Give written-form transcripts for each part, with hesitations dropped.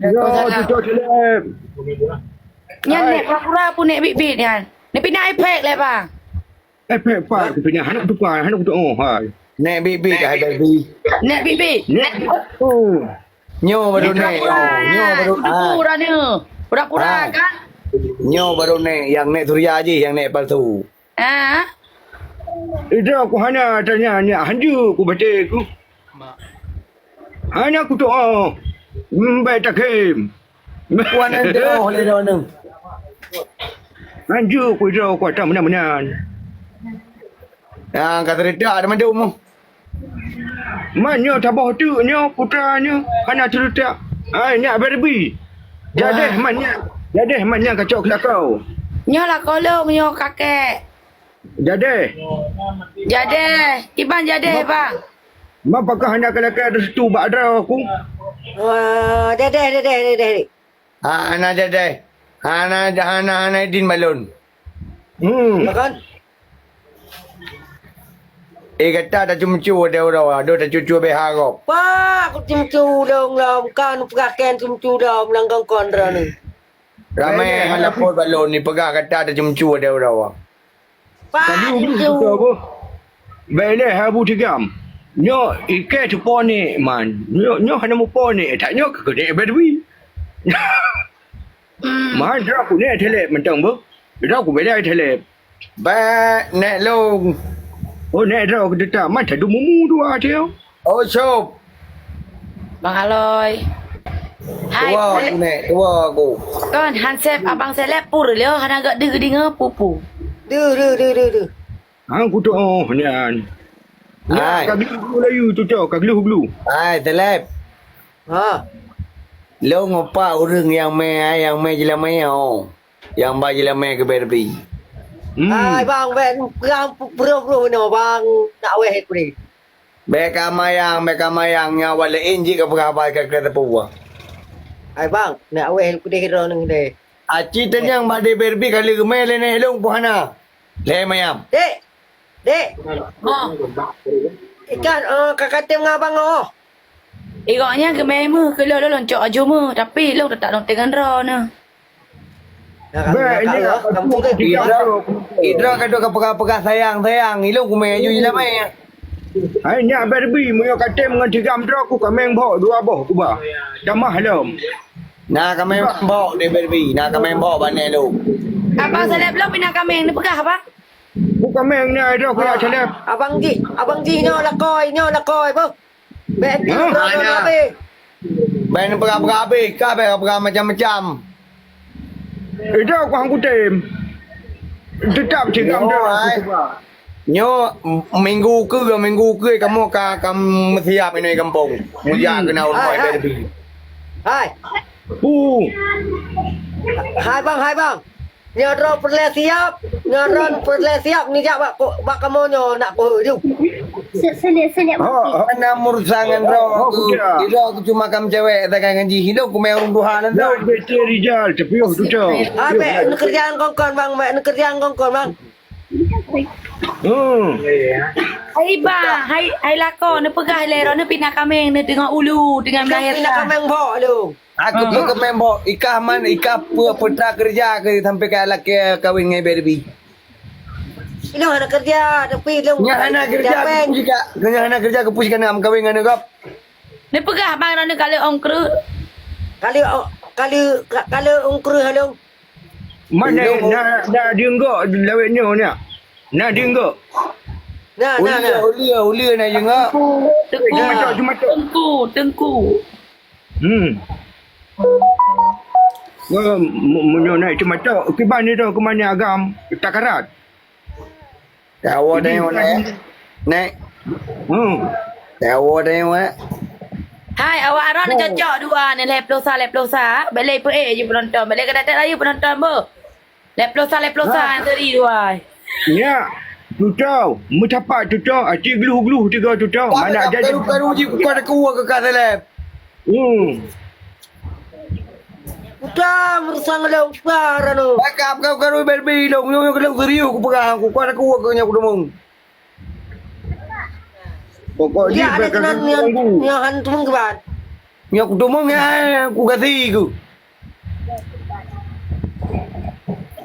Yo, tutup celeb. Yang nek pura-pura pun nek bit-bit kan. Nek pindah iPad lah bang. Pak, aku punya anak tukar, anak tu oh, hai. Nek bibit dah baby. Nek bit-bit. Nek. Oh. Nyo baru nek. Nyo baru Pura-pura ni. Pura-pura Ah. kan. Nyo baru nek yang nek Suria je yang nek palsu. Ha? Itu aku hanya tanya hanju aku baca aku. Hanya aku tu oh. Baik tak kem. Puan ente oh le don. Hanju aku itu aku tak benar-benar. Yang kata redak ada mandum mu. Mana tabah tu nyo putranya hanya cerita. Ai nyak berbi. Jadi mana? Jadi mana kacau kelakau. Nyo lah kolong nyo kakek. Jadi Jadi. Iban jadi bang. apakah hanya kelakau ada situ badra aku? Wah, deh. Ha ana jadai. Ana din balon. Kan? Kata dah cumcu ada orang. Ada cucu be harap. Pak, aku cumcu dong lam kan perakan cumcu dong langgang kontra ni. Ramai halapot balon ni pegah kata ada cumcu ada orang. Pak, Tadi ulu cumcu. tu apa? Bele habu tigam. Nyo ike tu poni man. Nyo hanya mu poni tak nyo ke dek berbi. Man dra aku ne thele mentang bu. Dra aku bele thele. Ba nek long. Oh ne dra aku detak man tak mumu dua dia. Oh shop. Bang Aloy. Hai. Tua nek tua aku. Kan Hansep abang seleb pur le hana gak de dinga pupu. Duh. Aku tu oh nian. Hai. Kaglu huglu layu tu tu kaglu huglu. Ai telep. Ha. Lo ngopa urang yang me jelamai oh. Yang ba jelamai ke berbi. Hai bang, ben bro no bang nak weh aku ni. Beka mayang nya wala inji ka berapa ka kereta puwa. Hai bang, nak weh aku deh ro nang deh. Aci tanyang ba de berbi kali gemel ne long puhana. Le mayam. Dek. Ha. Ikan kakak tem ngabang oh. Igaknya ke memu ke lo loncok aja mu tapi lo tak nong dengan ro ne. Ba ini kampung tu. Idra ka do ka pega sayang ilong ku me ju jelamai. Hai nyak berbi mu yo katem dengan tigam dra aku kameng bo dua boh ku ba. Damah halam. Na ka me bo de berbi, na ka me bo ba ne lo. Abang seleb lo pindah kami ni pegah apa? Ku kameng ni dra aku nak celep. Abang Ji nyo lakoi bu. Ben ro be. Ben pega be ka be macam-macam. Itu aku hang kutem. Tetap tigam dra aku ba. Nyo minggu ke kamu ka siap ini kampung. Muja kena ulai berbi. Hai. Hai bang. Nyoron perle siap ni jak bak kamu nyo nak ko ju. Sedap. Ana mursangan ro. Iro aku cuma kam cewek tak ngaji hidup ku meung Tuhan Dah ro. bete Rizal tapi oh tu tu. Hai be kerjaan kongkon bang, kerjaan kongkon bang. Hai bang, hai lako ni pegah le ro ni pindah kami ni dengan ulu dengan Nak melahirkan. kameng bo lu. Aku tu ke membo ikah putra kerja ke sampai ke laki kawin ngai berbi. Ilo ada kerja tapi lu. Nya ana kerja jika nya ana kerja ke puskan am kawin ngane gap. Ni pegah bang ro ni kalau ongkru. Kalau ungkru halung. Mana nak dia enggak lawetnya ni. Nak dia enggak. Nah. Ulia na jenga. Tengku. Menyo naik cuma tu. Kiban ni tu ke mana agam takarat. Tawo dah nek. Tawo dah Hai awak ro ni cocok dua ni leplosa. Balik pe je penonton. Balik ke datang lagi penonton bu. Leplosa yang tadi dua. Ya. Tu tahu, mencapai tu tahu, aci gluh tiga tu tahu. Mana ada karu ji ku kada kuwa ke kasalep. Udah mersang lu parano. Bakap kau karu berbi dong yo kelong serius ku pegang ku kada kuwa ke nya ku demung. pokok Dia ada tenan yang hantu ke ban. Nyo aku tumung ya aku kasih aku.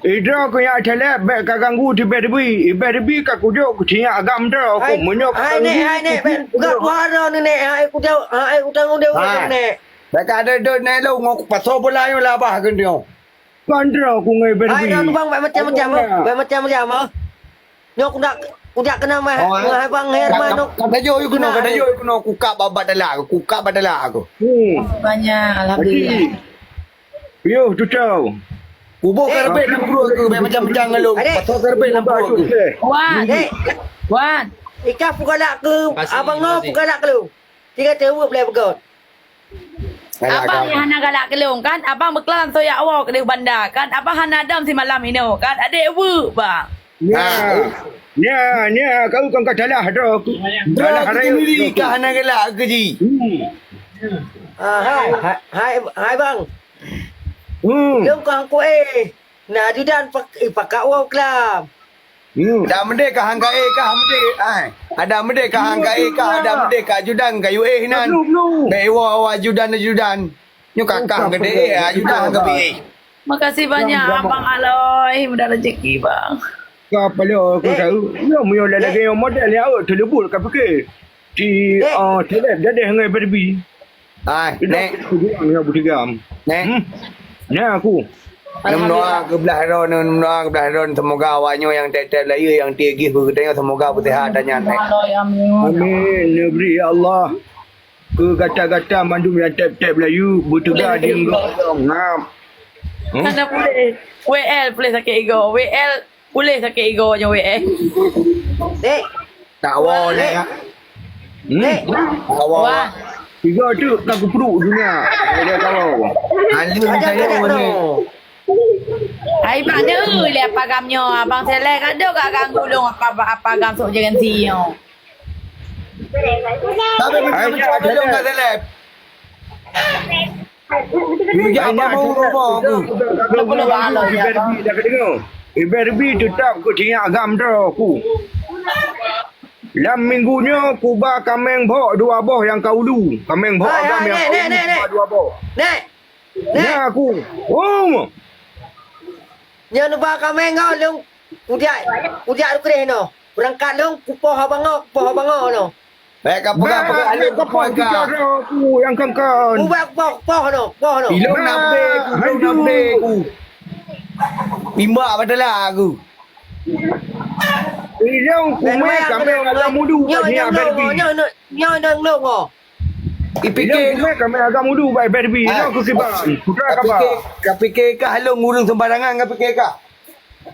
Ida ko ya tele be ka ganggu di berbi ka kujo ku tia agam dah ko menyo hai ne gak waro ne hai ku tau hai ku tang dia ne Baik ada ne lu ngok paso bola yo la bah kan dia. Kandra ku ngai berbi. hai don bang macam ah nyok udak kena mah hai bang Herman nok Kata yo kuno ku ka babat dala aku. Banyak alhamdulillah. Yo tuau. Kubo karbet nak perlu aku macam-macam lu. Paso karbet nak perlu aku. Wan. Ika pukalak ke abang ngau pukalak ke lu. Tiga tahu boleh begot. Abang yang hana galak kelong kan? Abang berkelan soyak awak ke bandar kan? Abang hana dam si malam ini kan? Adik wu bang. Ya, kau kan katalah dah aku. Dah hari ni ka hana galak ke ji. Hai bang. Yung kang ko na judan pakak wow klam. Dah mende ka hangka ka mende ada mende ka hangka ka ada mende ka judan ka hinan. Be wa judan. Nyo kakak gede judan ka bi. Makasih banyak abang Aloy, mudah rezeki bang. Kau pala aku tahu. Yo mo lagi yang model ya telebul ka fikir. Di teleb jadi ngai berbi. Nek ya butigam. nek Ya aku. Nomor ke belah ron semoga awaknya yang tetap laya yang tinggi berkatanya semoga bersihat dan nyantai. Aloy amin. Amin. Neberi Allah. Ke kata-kata mandum yang tap-tap Melayu bertegar di enggong. Ngam. Mana boleh? WL boleh sakit ego. WL boleh sakit ego je WL. Dek. Tak awal nek. Wah. Tiga tu lagu perut dunia. Dia kau. Halu saya ni. Hai bang dia le apa gamnya abang selek ada kat gang gulung apa gam sok jangan siyo. Tapi macam belum kat seleb. Ya apa mau aku. Belum balo ya. Dah dengar. Berbi tetap ku tinggal agam dah aku. Dalam minggunya ku ba kameng bok dua boh yang kau lu. Kameng bok agam yang kau dua boh. Nek. Ya aku. Nya nu ba ka mengo lung udia du kre no. Berangkat lung kupoh abang no. Baik apa alu kau aku yang kangkan. Ubak poh no. Ilung nambe ku. Bimba badalah aku. Ilung ku mai kameng agam mudu ni berbi. Nya lung oh. Ipikir kami agak mudu baik berbi. Aku kiban. Putra kabar. Kapikir ka halung ngurung sembarangan kapikir ka.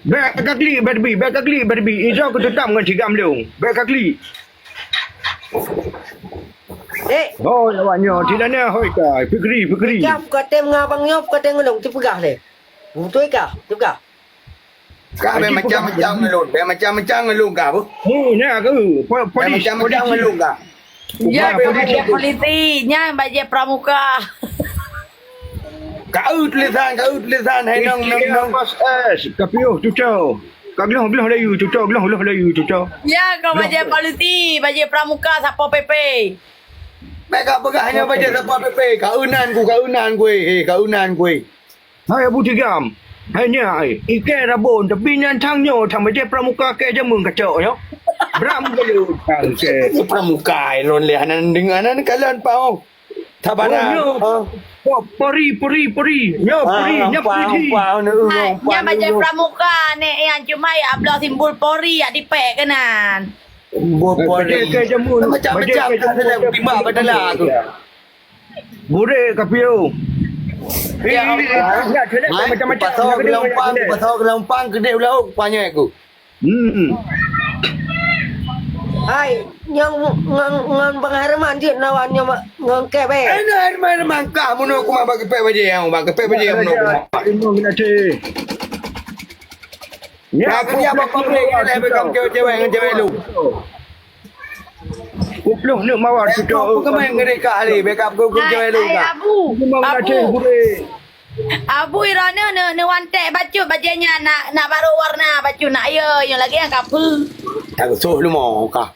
Baik kakli berbi. Ijo aku tetap dengan cigam leung. Baik kakli. Oh, lawannya tidak ni hoi ka. Fikri. Kap ka tem ngabang nyop ka tem ngulung tu pegah le. Betul ka? Juga. Ka macam-macam ngelung ka apa? Ni aku. Polis Macam-macam ngelung ka. Ya bajet polisi, nya bajet pramuka. Kau tulisan hai nong Mas S. Kapio tucau. Kau bilang Melayu tucau. Ya kau bajet polisi, bajet pramuka sapo PP. Baik apa hanya baca siapa PP. Kaunan ku. Hai Abu Tigam. Hanya ikan rabon tapi nyan tangnya tang bajet pramuka ke jamun kacau yo. Bram belu tang ke. Pramuka non le hanan denganan kalian pau. Tabana. Pori. Nya pori. Nya bajet pramuka nek yang cuma ya ablah simbol pori ya dipek kanan. Pori. Ke jamun. Macam-macam ada bimba badalah aku. Bure kapio. Ya, macam-macam gelompang gede ulau banyak aku. Hai, yang ngan Bang Herman dia nawannya ngan kebe. Herman ka muno aku mak bagi pe baje yang muno aku. Ya kerja apa publik ada bekam cewek lu. Kupluh nak mawar tu. Aku kemain gede kali backup aku cewek lu ka. Abu irana ne wantek baju bajunya nak baru warna baju nak yang lagi yang kapu. Aku suruh lu mau ka.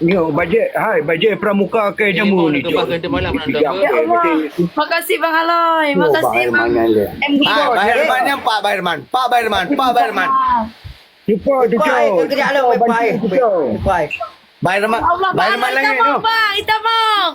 Nyo bajet, hai bajet pramuka ke jamu ni. Kereta malam nak Tiga Ya Allah. Makasih Bang Aloy. Makasih Bang MD. Bayar Herman Pak Bayarman. Pak Bayarman. Pak Bayarman. Cepat tu Pai cok. kerja lo pai. Pai. Bayarman. Allah, Bayarman Bang, lagi kita tu. mau, Bang. Kita mau.